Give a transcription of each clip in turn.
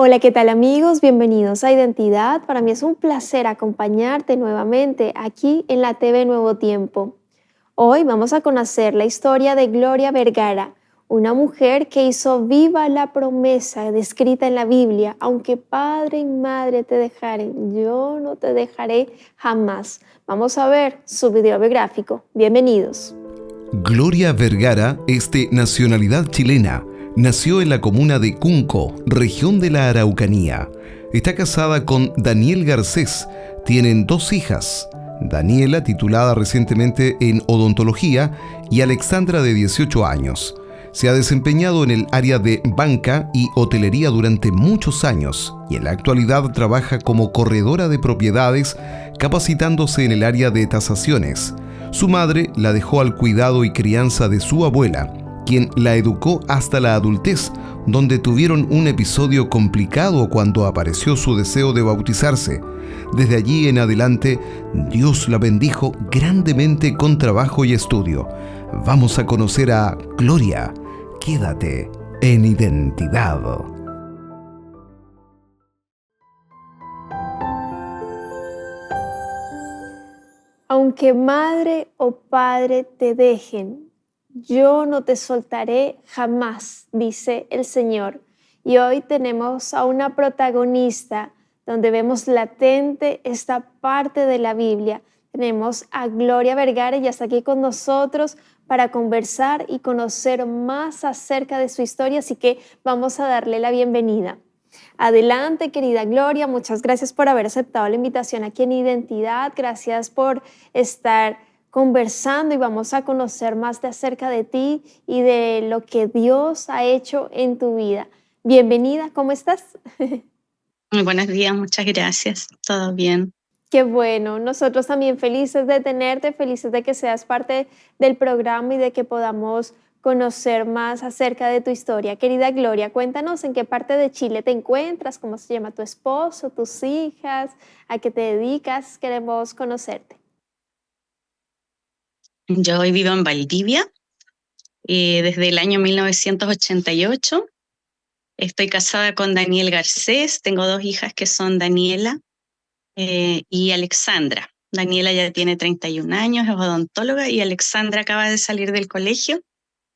Hola, ¿qué tal amigos? Bienvenidos a Identidad. Para mí es un placer acompañarte nuevamente aquí en la TV Nuevo Tiempo. Hoy vamos a conocer la historia de Gloria Vergara, una mujer que hizo viva la promesa descrita en la Biblia: aunque padre y madre te dejaren, yo no te dejaré jamás. Vamos a ver su video biográfico. Bienvenidos. Gloria Vergara es de nacionalidad chilena. Nació en la comuna de Cunco, región de la Araucanía. Está casada con Daniel Garcés. Tienen dos hijas: Daniela, titulada recientemente en odontología, y Alexandra, de 18 años. Se ha desempeñado en el área de banca y hotelería durante muchos años y en la actualidad trabaja como corredora de propiedades, capacitándose en el área de tasaciones. Su madre la dejó al cuidado y crianza de su abuela, quien la educó hasta la adultez, donde tuvieron un episodio complicado cuando apareció su deseo de bautizarse. Desde allí en adelante, Dios la bendijo grandemente con trabajo y estudio. Vamos a conocer a Gloria. Quédate en Identidad. Aunque madre o padre te dejen, yo no te soltaré jamás, dice el Señor. Y hoy tenemos a una protagonista donde vemos latente esta parte de la Biblia. Tenemos a Gloria Vergara y está aquí con nosotros para conversar y conocer más acerca de su historia, así que vamos a darle la bienvenida. Adelante, querida Gloria, muchas gracias por haber aceptado la invitación aquí en Identidad, gracias por estar conversando y vamos a conocer más de acerca de ti y de lo que Dios ha hecho en tu vida. Bienvenida, ¿cómo estás? Muy buenos días, muchas gracias. ¿Todo bien? Qué bueno, nosotros también felices de tenerte, felices de que seas parte del programa y de que podamos conocer más acerca de tu historia. Querida Gloria, cuéntanos en qué parte de Chile te encuentras, cómo se llama tu esposo, tus hijas, a qué te dedicas, queremos conocerte. Yo hoy vivo en Valdivia desde el año 1988. Estoy casada con Daniel Garcés. Tengo dos hijas que son Daniela y Alexandra. Daniela ya tiene 31 años, es odontóloga, y Alexandra acaba de salir del colegio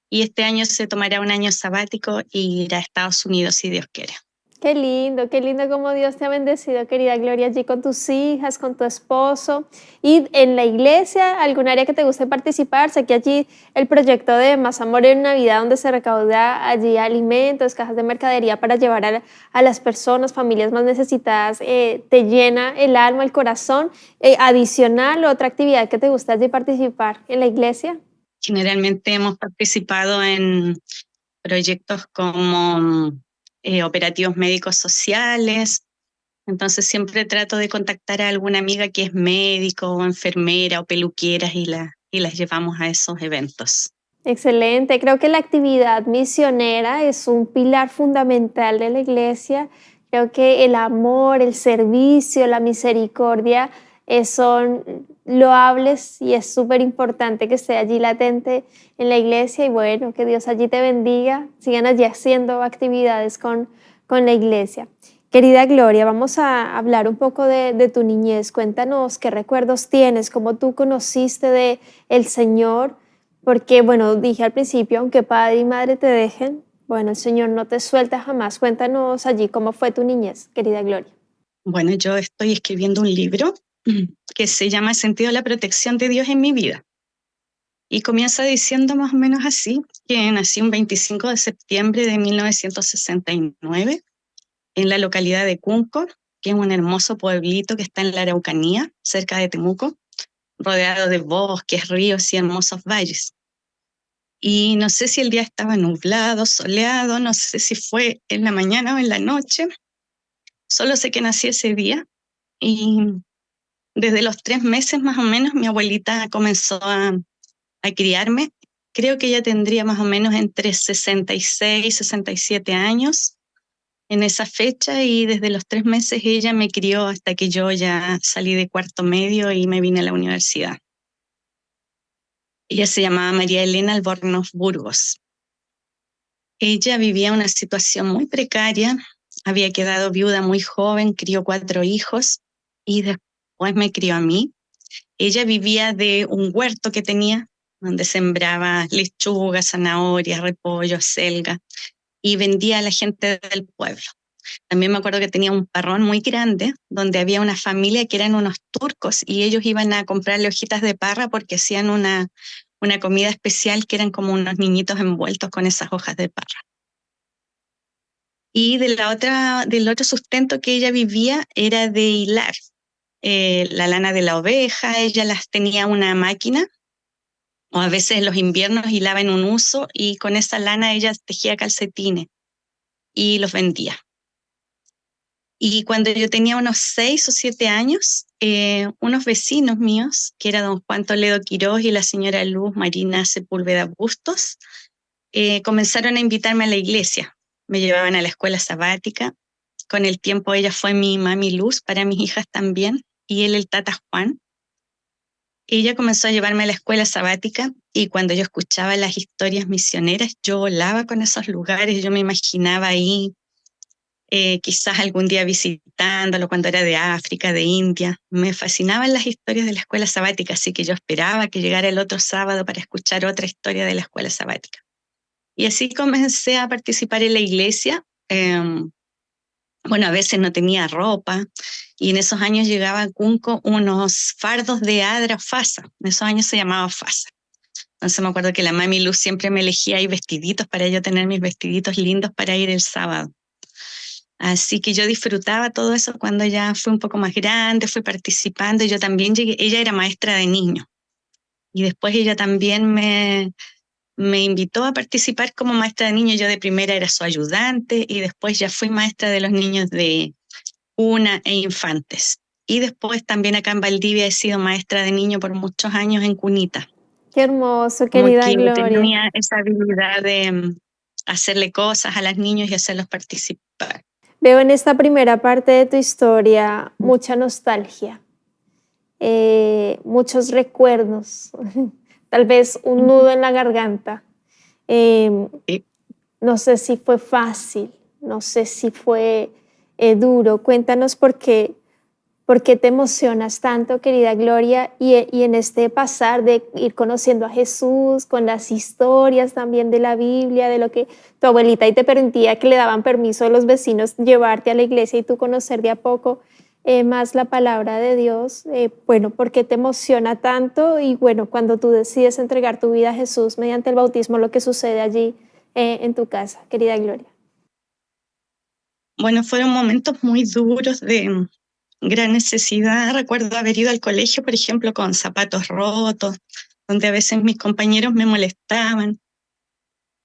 y este año se tomará un año sabático y irá a Estados Unidos si Dios quiere. Qué lindo como Dios te ha bendecido, querida Gloria, allí con tus hijas, con tu esposo. Y en la iglesia, ¿algún área que te guste participar? Sé que allí el proyecto de Más Amor en Navidad, donde se recauda allí alimentos, cajas de mercadería para llevar a las personas, familias más necesitadas, te llena el alma, el corazón. Adicional, otra actividad que te gusta allí participar en la iglesia. Generalmente hemos participado en proyectos como operativos médicos sociales. Entonces siempre trato de contactar a alguna amiga que es médico o enfermera o peluqueras y las llevamos a esos eventos. Excelente. Creo que la actividad misionera es un pilar fundamental de la iglesia. Creo que el amor, el servicio, la misericordia son loables y es súper importante que esté allí latente en la iglesia y bueno, que Dios allí te bendiga. Sigan allí haciendo actividades con la iglesia. Querida Gloria, vamos a hablar un poco de tu niñez. Cuéntanos qué recuerdos tienes, cómo tú conociste de el Señor. Porque, bueno, dije al principio, aunque padre y madre te dejen, bueno, el Señor no te suelta jamás. Cuéntanos allí cómo fue tu niñez, querida Gloria. Bueno, yo estoy escribiendo un libro que se llama El sentido de la protección de Dios en mi vida. Y comienza diciendo más o menos así, que nací un 25 de septiembre de 1969 en la localidad de Cunco, que es un hermoso pueblito que está en la Araucanía, cerca de Temuco, rodeado de bosques, ríos y hermosos valles. Y no sé si el día estaba nublado, soleado, no sé si fue en la mañana o en la noche, solo sé que nací ese día y desde los 3 meses más o menos mi abuelita comenzó a criarme. Creo que ella tendría más o menos entre 66 y 67 años en esa fecha y desde los 3 meses ella me crió hasta que yo ya salí de cuarto medio y me vine a la universidad. Ella se llamaba María Elena Albornoz Burgos. Ella vivía una situación muy precaria, había quedado viuda muy joven, crió 4 hijos y después me crió a mí. Ella vivía de un huerto que tenía, donde sembraba lechuga, zanahoria, repollo, selga, y vendía a la gente del pueblo. También me acuerdo que tenía un parrón muy grande, donde había una familia que eran unos turcos, y ellos iban a comprarle hojitas de parra porque hacían una comida especial que eran como unos niñitos envueltos con esas hojas de parra. Y del otro sustento que ella vivía era de hilar la lana de la oveja. Ella las tenía una máquina, o a veces en los inviernos hilaba en un uso, y con esa lana ella tejía calcetines y los vendía. Y cuando yo tenía unos 6 o 7 años, unos vecinos míos, que era don Juan Toledo Quirós y la señora Luz Marina Sepúlveda Bustos, comenzaron a invitarme a la iglesia. Me llevaban a la escuela sabática. Con el tiempo ella fue mi mami Luz para mis hijas también, y él el tata Juan. Ella comenzó a llevarme a la escuela sabática, y cuando yo escuchaba las historias misioneras, yo volaba con esos lugares. Yo me imaginaba ahí, quizás algún día visitándolo cuando era de África, de India. Me fascinaban las historias de la escuela sabática, así que yo esperaba que llegara el otro sábado para escuchar otra historia de la escuela sabática. Y así comencé a participar en la iglesia. Bueno, a veces no tenía ropa, y en esos años llegaba a Cunco unos fardos de adra fasa. En esos años se llamaba fasa. Entonces me acuerdo que la mami Luz siempre me elegía ahí vestiditos para yo tener mis vestiditos lindos para ir el sábado. Así que yo disfrutaba todo eso. Cuando ya fui un poco más grande, fui participando, y yo también llegué. Ella era maestra de niños, y después ella también me invitó a participar como maestra de niños. Yo de primera era su ayudante, y después ya fui maestra de los niños de cuna e infantes. Y después también acá en Valdivia he sido maestra de niños por muchos años en cunita. Qué hermoso, Como querida que Gloria. tenía esa habilidad de hacerle cosas a los niños y hacerlos participar. Veo en esta primera parte de tu historia mucha nostalgia, muchos recuerdos, tal vez un nudo en la garganta. Em, Sí. no sé si fue fácil, no sé si fue duro. Cuéntanos por qué te emocionas tanto, querida Gloria, y en este pasar de ir conociendo a Jesús, con las historias también de la Biblia, de lo que tu abuelita y te permitía, que le daban permiso a los vecinos llevarte a la iglesia y tú conocer de a poco más la palabra de Dios. Bueno, ¿por qué te emociona tanto? Y bueno, cuando tú decides entregar tu vida a Jesús mediante el bautismo, lo que sucede allí en tu casa, querida Gloria. Bueno, fueron momentos muy duros de gran necesidad. Recuerdo haber ido al colegio, por ejemplo, con zapatos rotos, donde a veces mis compañeros me molestaban,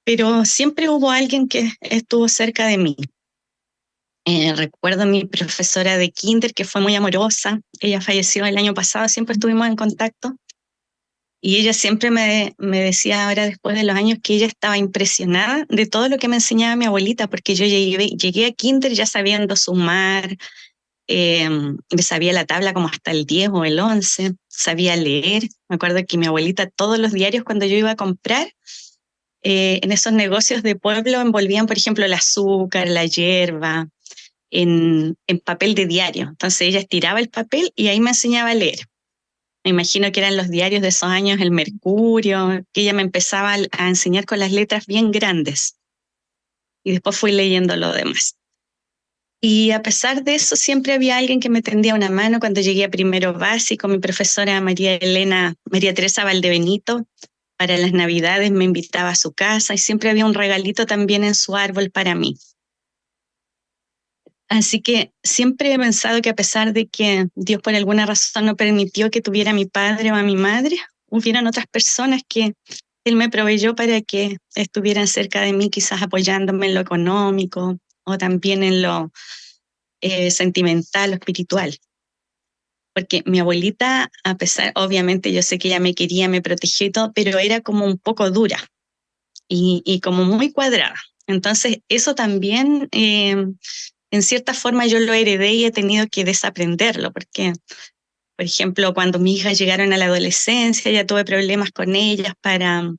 pero siempre hubo alguien que estuvo cerca de mí. Recuerdo a mi profesora de kinder, que fue muy amorosa. Ella falleció el año pasado, siempre estuvimos en contacto. Y ella siempre me decía ahora, después de los años, que ella estaba impresionada de todo lo que me enseñaba mi abuelita, porque yo llegué a kinder ya sabiendo sumar. Me sabía la tabla como hasta el 10 o el 11, sabía leer. Me acuerdo que mi abuelita todos los diarios, cuando yo iba a comprar, en esos negocios de pueblo, envolvían, por ejemplo, el azúcar, la hierba, en papel de diario. Entonces ella estiraba el papel y ahí me enseñaba a leer. Me imagino que eran los diarios de esos años, el Mercurio, que ella me empezaba a enseñar con las letras bien grandes. Y después fui leyendo lo demás. Y a pesar de eso, siempre había alguien que me tendía una mano. Cuando llegué a primero básico, mi profesora María Teresa Valdebenito, para las Navidades me invitaba a su casa, y siempre había un regalito también en su árbol para mí. Así que siempre he pensado que, a pesar de que Dios por alguna razón no permitió que tuviera a mi padre o a mi madre, hubieran otras personas que Él me proveyó para que estuvieran cerca de mí, quizás apoyándome en lo económico o también en lo sentimental o espiritual. Porque mi abuelita, a pesar, obviamente yo sé que ella me quería, me protegió y todo, pero era como un poco dura y como muy cuadrada. Entonces eso también, en cierta forma, yo lo heredé y he tenido que desaprenderlo, porque, por ejemplo, cuando mis hijas llegaron a la adolescencia, ya tuve problemas con ellas para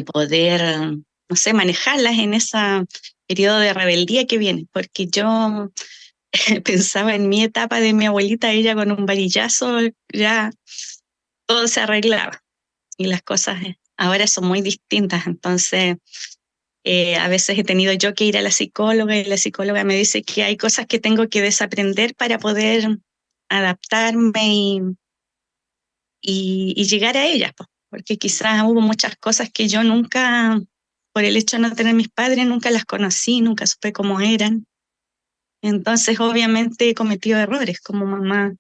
poder, no sé, manejarlas periodo de rebeldía que viene, porque yo pensaba en mi etapa de mi abuelita, ella con un varillazo ya todo se arreglaba y las cosas ahora son muy distintas. Entonces, a veces he tenido yo que ir a la psicóloga y la psicóloga me dice que hay cosas que tengo que desaprender para poder adaptarme y llegar a ellas, po, porque quizás hubo muchas cosas que yo nunca, por el hecho de no tener mis padres, nunca las conocí, nunca supe cómo eran. Entonces, obviamente he cometido errores como mamá,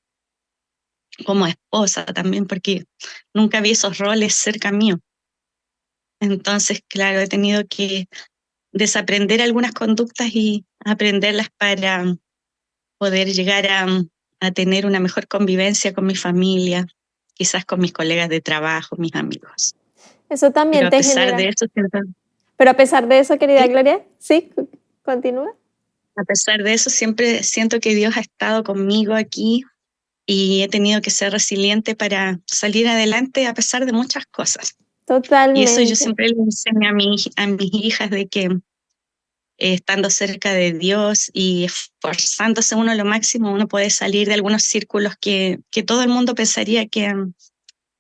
como esposa también, porque nunca vi esos roles cerca mío. Entonces, claro, he tenido que desaprender algunas conductas y aprenderlas para poder llegar a tener una mejor convivencia con mi familia, quizás con mis colegas de trabajo, mis amigos. Eso Pero también a te pesar de genera. eso, Pero a pesar de eso, querida sí, Gloria, sí, continúa. a pesar de eso, siempre siento que Dios ha estado conmigo aquí y he tenido que ser resiliente para salir adelante a pesar de muchas cosas. Y eso yo Totalmente. siempre le enseño a mis hijas de que estando cerca de Dios y esforzándose uno lo máximo, uno puede salir de algunos círculos que todo el mundo pensaría que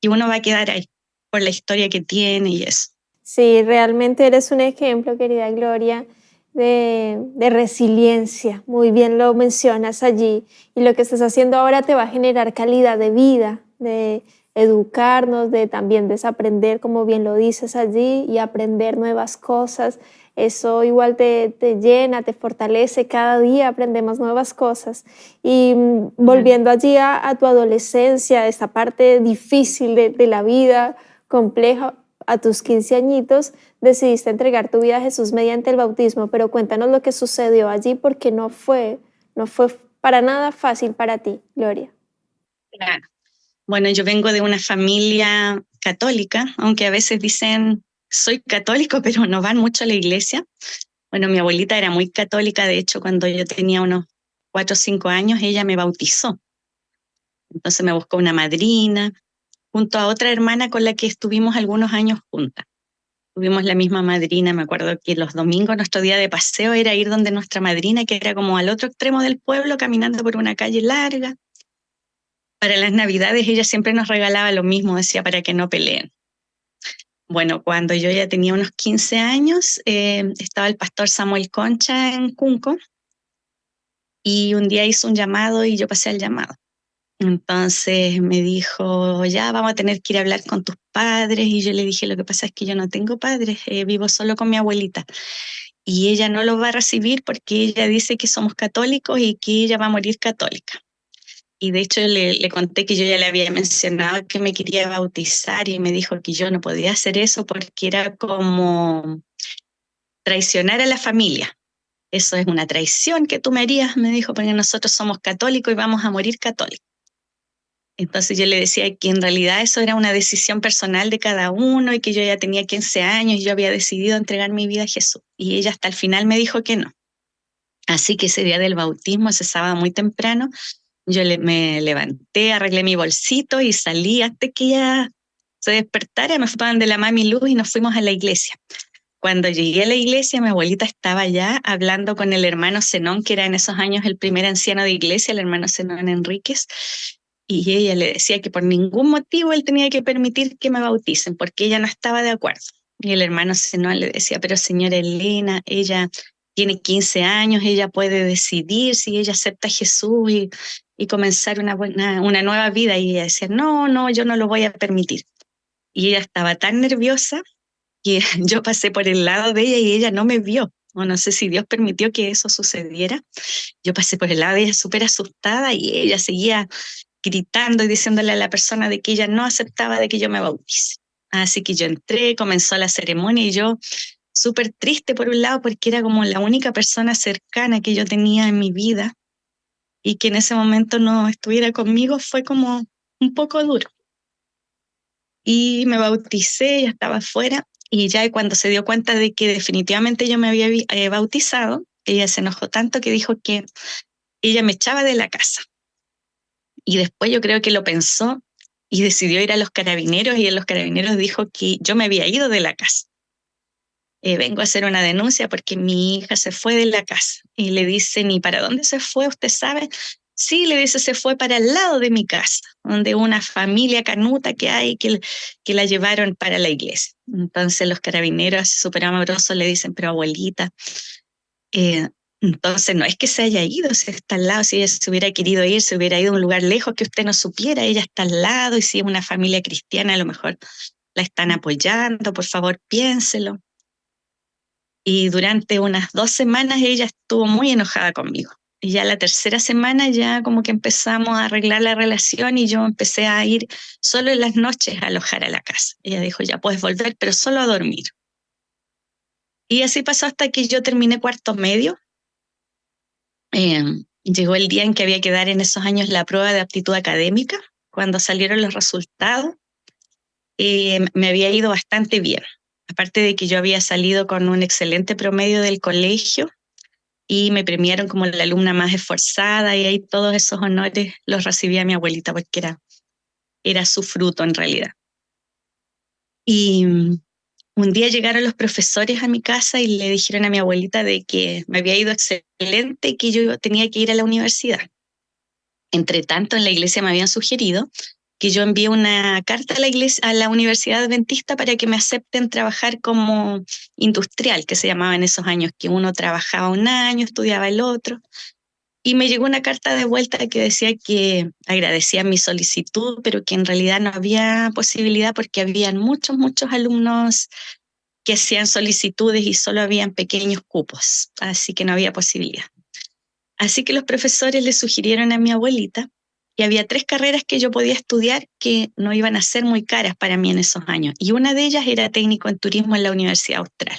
uno va a quedar ahí por la historia que tiene y eso. Sí, realmente eres un ejemplo, querida Gloria, de resiliencia. Muy bien lo mencionas allí. Y lo que estás haciendo ahora te va a generar calidad de vida, de educarnos, de también desaprender, como bien lo dices allí, y aprender nuevas cosas. Eso igual te llena, te fortalece. Cada día aprendemos nuevas cosas. Y Claro. volviendo allí a tu adolescencia, esta parte difícil de la vida, compleja, a tus 15 añitos decidiste entregar tu vida a Jesús mediante el bautismo, pero cuéntanos lo que sucedió allí porque no fue para nada fácil para ti, Gloria. Claro. Bueno, yo vengo de una familia católica, aunque a veces dicen soy católico, pero no van mucho a la iglesia. Bueno, mi abuelita era muy católica, de hecho, cuando yo tenía unos 4 o 5 años, ella me bautizó. Entonces me buscó una madrina, junto a otra hermana con la que estuvimos algunos años juntas. Tuvimos la misma madrina, me acuerdo que los domingos nuestro día de paseo era ir donde nuestra madrina, que era como al otro extremo del pueblo, caminando por una calle larga. Para las Navidades ella siempre nos regalaba lo mismo, decía, para que no peleen. Bueno, cuando yo ya tenía unos 15 años, estaba el pastor Samuel Concha en Cunco y un día hizo un llamado y yo pasé al llamado. Entonces me dijo, ya vamos a tener que ir a hablar con tus padres y yo le dije, lo que pasa es que yo no tengo padres, vivo solo con mi abuelita y ella no lo va a recibir porque ella dice que somos católicos y que ella va a morir católica. Y de hecho le conté que yo ya le había mencionado que me quería bautizar y me dijo que yo no podía hacer eso porque era como traicionar a la familia. Eso es una traición que tú me harías, me dijo, porque nosotros somos católicos y vamos a morir católicos. Entonces yo le decía que en realidad eso era una decisión personal de cada uno y que yo ya tenía 15 años y yo había decidido entregar mi vida a Jesús. Y ella hasta el final me dijo que no. Así que ese día del bautismo, ese sábado muy temprano, me levanté, arreglé mi bolsito y salí antes que ella se despertara, me fui para donde la mami Luz y nos fuimos a la iglesia. Cuando llegué a la iglesia, mi abuelita estaba ya hablando con el hermano Zenón, que era en esos años el primer anciano de iglesia, el hermano Zenón Enríquez, y ella le decía que por ningún motivo él tenía que permitir que me bauticen, porque ella no estaba de acuerdo. Y el hermano Zenón le decía, pero señora Elena, ella tiene 15 años, ella puede decidir si ella acepta a Jesús y comenzar una nueva vida. Y ella decía, no, no, yo no lo voy a permitir. Y ella estaba tan nerviosa que yo pasé por el lado de ella y ella no me vio. O no sé si Dios permitió que eso sucediera. Yo pasé por el lado de ella súper asustada y ella seguía gritando y diciéndole a la persona de que ella no aceptaba de que yo me bautice. Así que yo entré, comenzó la ceremonia y yo súper triste por un lado porque era como la única persona cercana que yo tenía en mi vida y que en ese momento no estuviera conmigo fue como un poco duro. Y me bauticé, ya estaba afuera y ya cuando se dio cuenta de que definitivamente yo me había bautizado, ella se enojó tanto que dijo que ella me echaba de la casa. Y después yo creo que lo pensó y decidió ir a los carabineros y en los carabineros dijo que yo me había ido de la casa. vengo a hacer una denuncia porque mi hija se fue de la casa. Y le dicen, ¿y para dónde se fue? ¿Usted sabe? Sí, le dice, se fue para el lado de mi casa, donde una familia canuta que hay que la llevaron para la iglesia. Entonces los carabineros súper amorosos le dicen, pero abuelita, eh, entonces no es que se haya ido, si está al lado, si ella se hubiera querido ir, se hubiera ido a un lugar lejos que usted no supiera, ella está al lado y si es una familia cristiana a lo mejor la están apoyando, por favor piénselo. Y durante unas 2 semanas ella estuvo muy enojada conmigo. Y ya la tercera semana ya como que empezamos a arreglar la relación y yo empecé a ir solo en las noches a alojar a la casa. Ella dijo, ya puedes volver, pero solo a dormir. Y así pasó hasta que yo terminé cuarto medio. Eh, Llegó el día en que había que dar en esos años la prueba de aptitud académica. Cuando salieron los resultados, me había ido bastante bien. Aparte de que yo había salido con un excelente promedio del colegio y me premiaron como la alumna más esforzada y ahí todos esos honores los recibía mi abuelita porque era su fruto en realidad. Y un día llegaron los profesores a mi casa y le dijeron a mi abuelita de que me había ido excelente y que yo tenía que ir a la universidad. Entre tanto, en la iglesia me habían sugerido que yo envíe una carta a la iglesia, a la Universidad Adventista para que me acepten trabajar como industrial, que se llamaba en esos años, que uno trabajaba un año, estudiaba el otro. Y me llegó una carta de vuelta que decía que agradecía mi solicitud, pero que en realidad no había posibilidad porque habían muchos alumnos que hacían solicitudes y solo habían pequeños cupos, así que no había posibilidad. Así que los profesores le sugirieron a mi abuelita que había 3 carreras que yo podía estudiar que no iban a ser muy caras para mí en esos años. Y una de ellas era técnico en turismo en la Universidad Austral.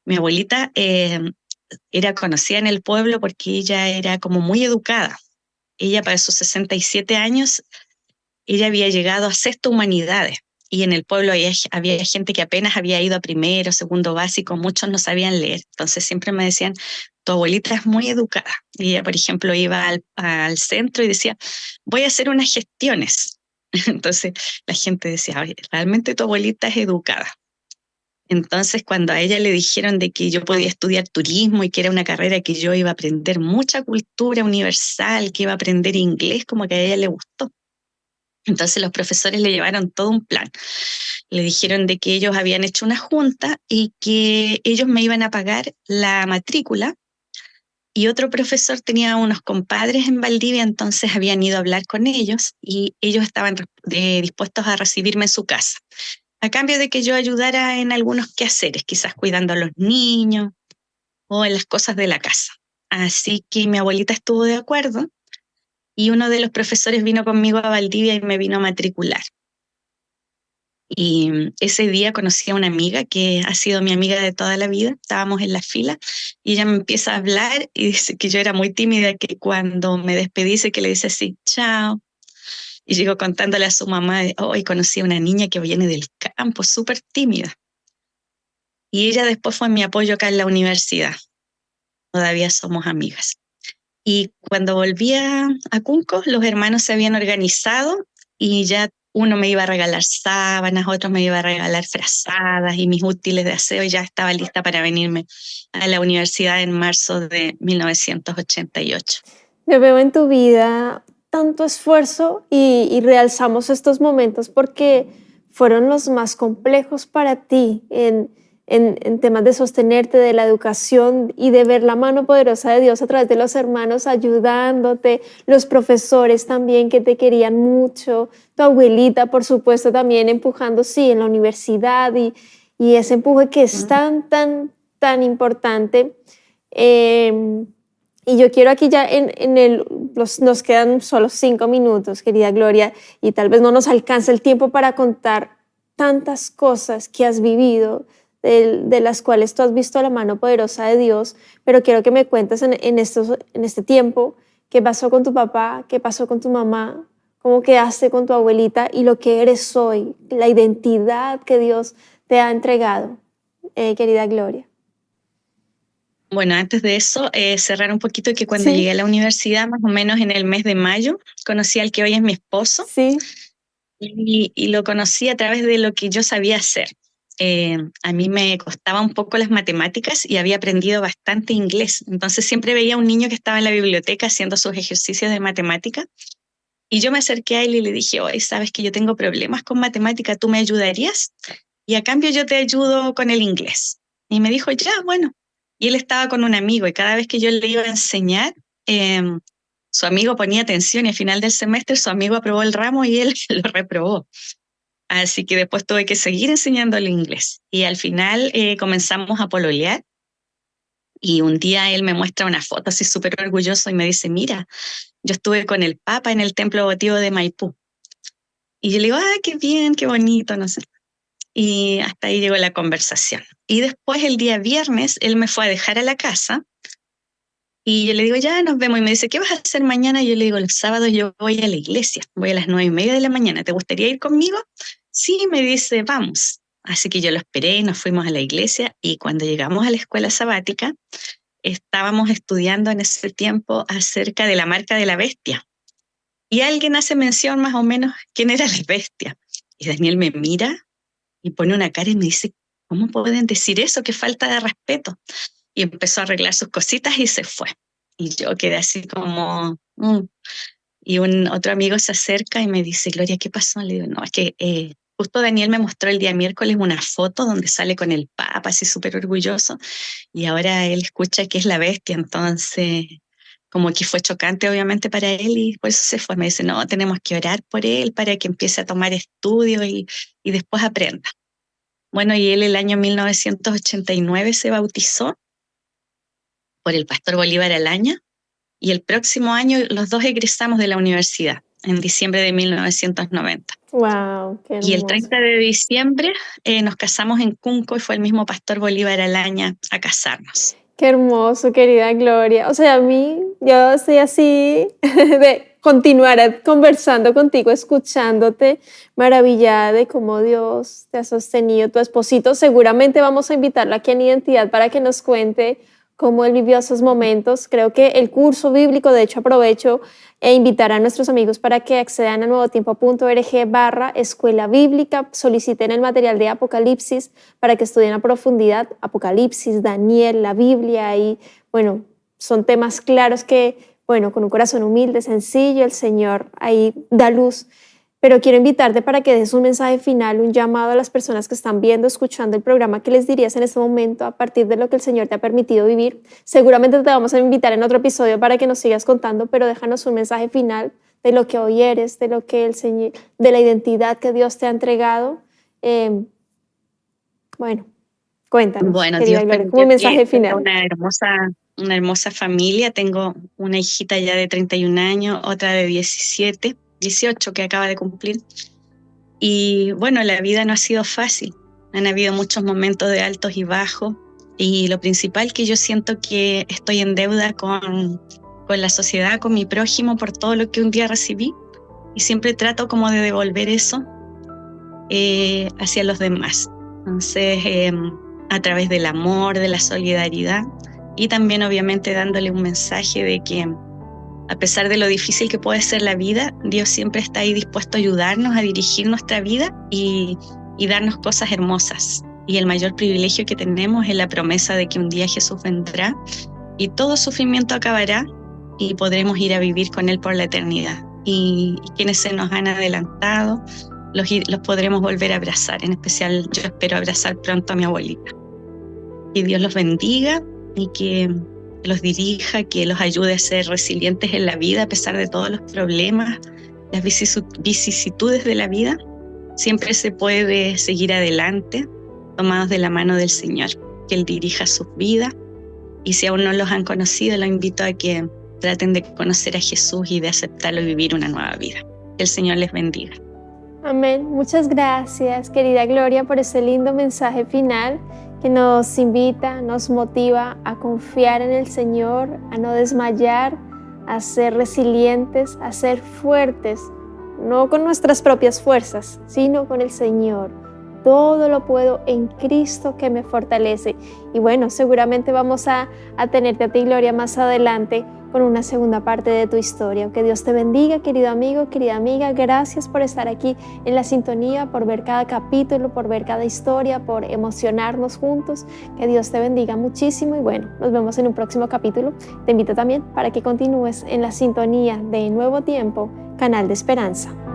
Mi abuelita era conocida en el pueblo porque ella era como muy educada. Ella para sus 67 años, ella había llegado a sexto humanidades. Y en el pueblo había gente que apenas había ido a primero, segundo básico, muchos no sabían leer. Entonces siempre me decían, tu abuelita es muy educada. Y ella, por ejemplo, iba al centro y decía, voy a hacer unas gestiones. Entonces la gente decía, oye, realmente tu abuelita es educada. Entonces, cuando a ella le dijeron de que yo podía estudiar turismo y que era una carrera que yo iba a aprender mucha cultura universal, que iba a aprender inglés, como que a ella le gustó. Entonces los profesores le llevaron todo un plan. Le dijeron de que ellos habían hecho una junta y que ellos me iban a pagar la matrícula y otro profesor tenía unos compadres en Valdivia, entonces habían ido a hablar con ellos y ellos estaban dispuestos a recibirme en su casa, a cambio de que yo ayudara en algunos quehaceres, quizás cuidando a los niños o en las cosas de la casa. Así que mi abuelita estuvo de acuerdo y uno de los profesores vino conmigo a Valdivia y me vino a matricular. Y ese día conocí a una amiga que ha sido mi amiga de toda la vida. Estábamos en la fila y ella me empieza a hablar y dice que yo era muy tímida, que cuando me despedí, dice que le dice así, chao. Y llegó contándole a su mamá, hoy conocí a una niña que viene del campo, súper tímida. Y ella después fue mi apoyo acá en la universidad. Todavía somos amigas. Y cuando volví a Cunco, los hermanos se habían organizado y ya uno me iba a regalar sábanas, otro me iba a regalar frazadas y mis útiles de aseo y ya estaba lista para venirme a la universidad en marzo de 1988. Yo veo en tu vida tanto esfuerzo y realzamos estos momentos porque fueron los más complejos para ti en temas de sostenerte, de la educación y de ver la mano poderosa de Dios a través de los hermanos ayudándote, los profesores también que te querían mucho, tu abuelita, por supuesto, también empujando, sí, en la universidad y ese empuje que es tan importante. Y yo quiero aquí ya nos quedan solo 5 minutos, querida Gloria, y tal vez no nos alcance el tiempo para contar tantas cosas que has vivido, de las cuales tú has visto la mano poderosa de Dios, pero quiero que me cuentes en este tiempo qué pasó con tu papá, qué pasó con tu mamá, cómo quedaste con tu abuelita y lo que eres hoy, la identidad que Dios te ha entregado, querida Gloria. Bueno, antes de eso, cerrar un poquito que cuando Sí. llegué a la universidad, más o menos en el mes de mayo, conocí al que hoy es mi esposo Sí. y lo conocí a través de lo que yo sabía hacer. a mí me costaba un poco las matemáticas y había aprendido bastante inglés. Entonces siempre veía a un niño que estaba en la biblioteca haciendo sus ejercicios de matemática y yo me acerqué a él y le dije, oye, sabes que yo tengo problemas con matemática, ¿tú me ayudarías? Y a cambio yo te ayudo con el inglés. Y me dijo, ya, bueno. Y él estaba con un amigo y cada vez que yo le iba a enseñar, su amigo ponía atención y al final del semestre su amigo aprobó el ramo y él lo reprobó. Así que después tuve que seguir enseñándole inglés. Y al final comenzamos a pololear y un día él me muestra una foto así súper orgulloso y me dice, mira, yo estuve con el Papa en el templo votivo de Maipú. Y yo le digo, ah, qué bien, qué bonito, no sé. Y hasta ahí llegó la conversación. Y después el día viernes él me fue a dejar a la casa y yo le digo, ya nos vemos. Y me dice, ¿qué vas a hacer mañana? Y yo le digo, los sábados yo voy a la iglesia, voy a las 9:30 de la mañana. ¿Te gustaría ir conmigo? Sí, me dice, vamos. Así que yo lo esperé y nos fuimos a la iglesia y cuando llegamos a la escuela sabática, estábamos estudiando en ese tiempo acerca de la marca de la bestia. Y alguien hace mención más o menos quién era la bestia. Y Daniel me mira y pone una cara y me dice, ¿cómo pueden decir eso? Qué falta de respeto. Y empezó a arreglar sus cositas y se fue. Y yo quedé así como... Y un otro amigo se acerca y me dice, Gloria, ¿qué pasó? Le digo, no, es que justo Daniel me mostró el día miércoles una foto donde sale con el Papa, así súper orgulloso, y ahora él escucha que es la bestia, entonces como que fue chocante obviamente para él y por eso se fue. Me dice, no, tenemos que orar por él para que empiece a tomar estudios y después aprenda. Bueno, y él el año 1989 se bautizó por el pastor Bolívar Alaña y el próximo año los dos egresamos de la universidad, en diciembre de 1990. Wow, qué Y el hermoso. 30 de diciembre nos casamos en Cunco y fue el mismo pastor Bolívar Alaña a casarnos. Qué hermoso, querida Gloria. O sea, a mí, yo estoy así de continuar conversando contigo, escuchándote, maravillada de cómo Dios te ha sostenido. Tu esposito, seguramente vamos a invitarlo aquí en Identidad para que nos cuente cómo él vivió esos momentos. Creo que el curso bíblico, de hecho, aprovecho e invitar a nuestros amigos para que accedan a nuevotiempo.org/escuela bíblica, soliciten el material de Apocalipsis para que estudien a profundidad Apocalipsis, Daniel, la Biblia y bueno, son temas claros que, bueno, con un corazón humilde, sencillo, el Señor ahí da luz. Pero quiero invitarte para que des un mensaje final, un llamado a las personas que están viendo, escuchando el programa. ¿Qué les dirías en este momento a partir de lo que el Señor te ha permitido vivir? Seguramente te vamos a invitar en otro episodio para que nos sigas contando, pero déjanos un mensaje final de lo que hoy eres, de lo que el Señor, de la identidad que Dios te ha entregado. Bueno, cuéntanos, Bueno, querida Dios Gloria, como permitió un que mensaje tenga final. una hermosa familia. Tengo una hijita ya de 31 años, otra de 17, 18 que acaba de cumplir. Y bueno, la vida no ha sido fácil. Han habido muchos momentos de altos y bajos. Y lo principal que yo siento que estoy en deuda con la sociedad, con mi prójimo, por todo lo que un día recibí. Y siempre trato como de devolver eso hacia los demás. Entonces, a través del amor, de la solidaridad y también obviamente dándole un mensaje de que a pesar de lo difícil que puede ser la vida, Dios siempre está ahí dispuesto a ayudarnos, a dirigir nuestra vida y darnos cosas hermosas. Y el mayor privilegio que tenemos es la promesa de que un día Jesús vendrá y todo sufrimiento acabará y podremos ir a vivir con Él por la eternidad. Y quienes se nos han adelantado, los podremos volver a abrazar. En especial yo espero abrazar pronto a mi abuelita. Que Dios los bendiga y que los dirija, que los ayude a ser resilientes en la vida a pesar de todos los problemas, las vicisitudes de la vida. Siempre se puede seguir adelante tomados de la mano del Señor, que Él dirija sus vidas. Y si aún no los han conocido, los invito a que traten de conocer a Jesús y de aceptarlo y vivir una nueva vida. Que el Señor les bendiga. Amén. Muchas gracias, querida Gloria, por ese lindo mensaje final que nos invita, nos motiva a confiar en el Señor, a no desmayar, a ser resilientes, a ser fuertes, no con nuestras propias fuerzas, sino con el Señor, todo lo puedo en Cristo que me fortalece. Y bueno, seguramente vamos a tenerte a ti, Gloria, más adelante con una segunda parte de tu historia. Que Dios te bendiga, querido amigo, querida amiga. Gracias por estar aquí en la sintonía, por ver cada capítulo, por ver cada historia, por emocionarnos juntos. Que Dios te bendiga muchísimo y bueno, nos vemos en un próximo capítulo. Te invito también para que continúes en la sintonía de Nuevo Tiempo, Canal de Esperanza.